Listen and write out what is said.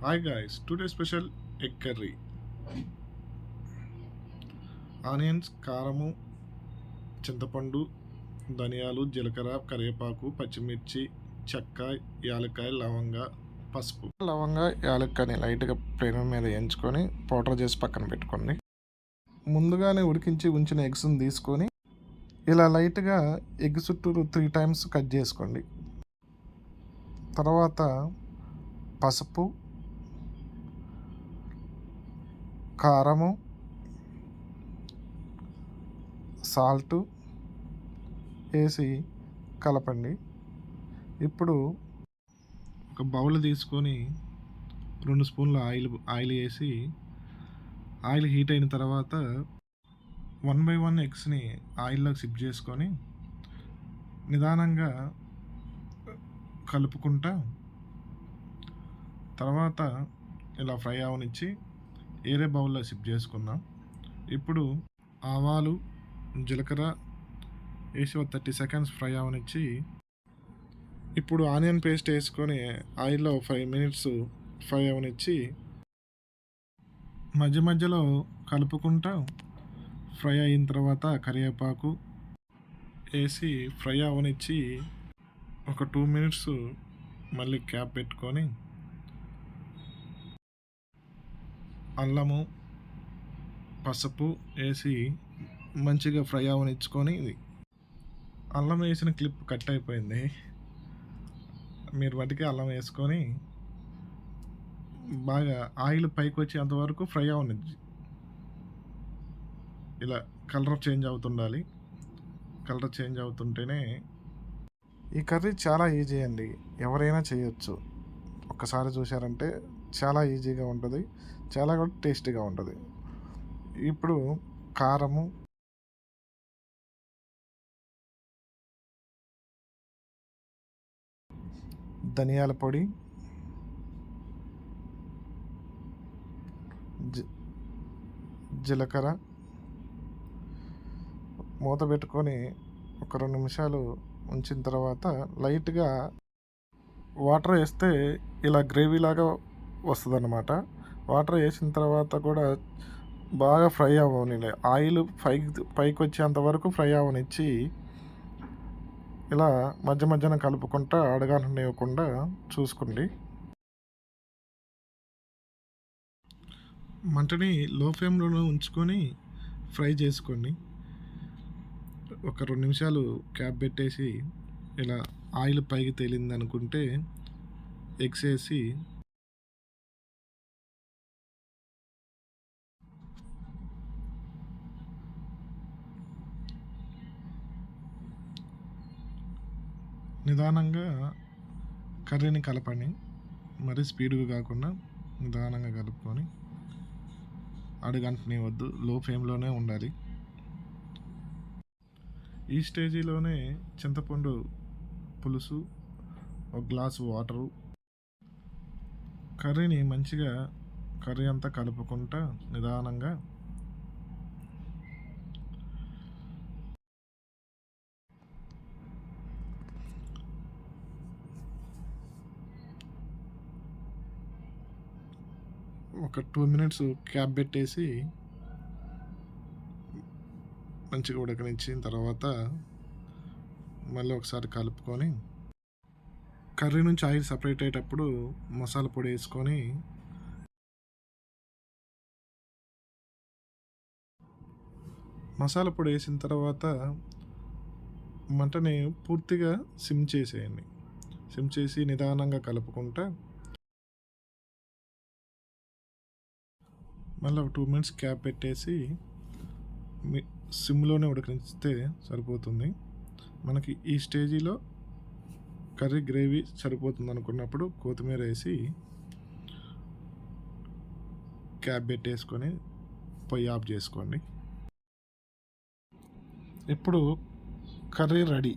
Hi guys, today special egg curry. Onions, కారము, చింతపండు, ధనియాలు, జీలకర్ర, కరివేపాకు, పచ్చిమిర్చి, చెక్క, యాలక్కాయ, పసుపు. యాలక్కాయని లైట్గా పెనం మీద ఎంచుకొని పౌడర్ చేసి పక్కన పెట్టుకోండి. ముందుగానే ఉడికించి ఉంచిన ఎగ్స్ని తీసుకొని ఇలా లైట్గా ఎగ్ చుట్టూరు 3 times కట్ చేసుకోండి. తర్వాత పసుపు, కారము, సాల్ట్ వేసి కలపండి. ఇప్పుడు ఒక బౌల్ తీసుకొని 2 స్పూన్ల ఆయిల్ వేసి ఆయిల్ హీట్ అయిన తర్వాత 1 by 1 ఎగ్స్ని ఆయిల్లోకి సిప్ చేసుకొని నిదానంగా కలుపుకుంటా తర్వాత ఇలా ఫ్రై అవనిచ్చి వేరే బౌల్లో సిప్ చేసుకుందాం. ఇప్పుడు ఆవాలు, జీలకర్ర వేసి ఒక 30 seconds ఫ్రై అవనిచ్చి ఇప్పుడు ఆనియన్ పేస్ట్ వేసుకొని ఆయిల్లో 5 minutes ఫ్రై అవనిచ్చి మధ్య మధ్యలో కలుపుకుంటా ఫ్రై అయిన తర్వాత కరివేపాకు వేసి ఫ్రై అవనిచ్చి ఒక 2 minutes మళ్ళీ క్యాప్ పెట్టుకొని అల్లము, పసుపు వేసి మంచిగా ఫ్రై అవనిచ్చుకొని అల్లం వేసిన క్లిప్ కట్ అయిపోయింది. మీరు వాటికి అల్లం వేసుకొని బాగా ఆయిల్ పైకి వచ్చేంత వరకు ఫ్రై అవనిచ్చి ఇలా కలర్ చేంజ్ అవుతుండాలి. కలర్ చేంజ్ అవుతుంటేనే ఈ కర్రీ చాలా ఈజీ అండి, ఎవరైనా చేయొచ్చు. ఒక్కసారి చూశారంటే చాలా ఈజీగా ఉంటుంది, చాలా కూడా టేస్టీగా ఉంటుంది. ఇప్పుడు కారము, ధనియాల పొడి, జీలకర్ర మూత పెట్టుకొని ఒక 2 నిమిషాలు ఉంచిన తర్వాత లైట్గా వాటర్ వేస్తే ఇలా గ్రేవీలాగా వస్తుంది అన్నమాట. వాటర్ వేసిన తర్వాత కూడా బాగా ఫ్రై అవ్వని, ఆయిల్ పైకి వచ్చేంత వరకు ఫ్రై అవ్వనిచ్చి ఇలా మధ్య మధ్యన కలుపుకుంటా అడగనివ్వకుండా చూసుకోండి. మంటని లో ఫ్లేమ్లోనే ఉంచుకొని ఫ్రై చేసుకోండి. ఒక 2 నిమిషాలు క్యాప్ పెట్టేసి ఇలా ఆయిల్ పైకి తేలింది అనుకుంటే ఎగ్స్ వేసి నిదానంగా కర్రీని కలపండి. మరీ స్పీడ్గా కాకుండా నిదానంగా కలుపుకొని అడుగంటనివ్వద్దు, లో ఫ్లేమ్లోనే ఉండాలి. ఈ స్టేజీలోనే చింతపండు పులుసు, ఒక గ్లాసు వాటరు, కర్రీని మంచిగా కర్రీ అంతా కలుపుకుంటా నిదానంగా ఒక 2 minutes క్యాప్ పెట్టేసి మంచిగా ఉడకనిచ్చిన తర్వాత మళ్ళీ ఒకసారి కలుపుకొని కర్రీ నుంచి ఆయిల్ సపరేట్ అయ్యేటప్పుడు మసాలా పొడి వేసుకొని మసాలా పొడి వేసిన తర్వాత మంటని పూర్తిగా సిమ్ చేసేయండి. సిమ్ చేసి నిదానంగా కలుపుకుంటా మళ్ళీ ఒక 2 minutes క్యాప్ పెట్టేసి సిమ్లోనే ఉడకనిస్తే సరిపోతుంది. మనకి ఈ స్టేజీలో కర్రీ గ్రేవీ సరిపోతుంది అనుకున్నప్పుడు కొత్తిమీర వేసి క్యాప్ పెట్టేసుకొని పొయ్యి ఆఫ్ చేసుకోండి. ఇప్పుడు కర్రీ రెడీ.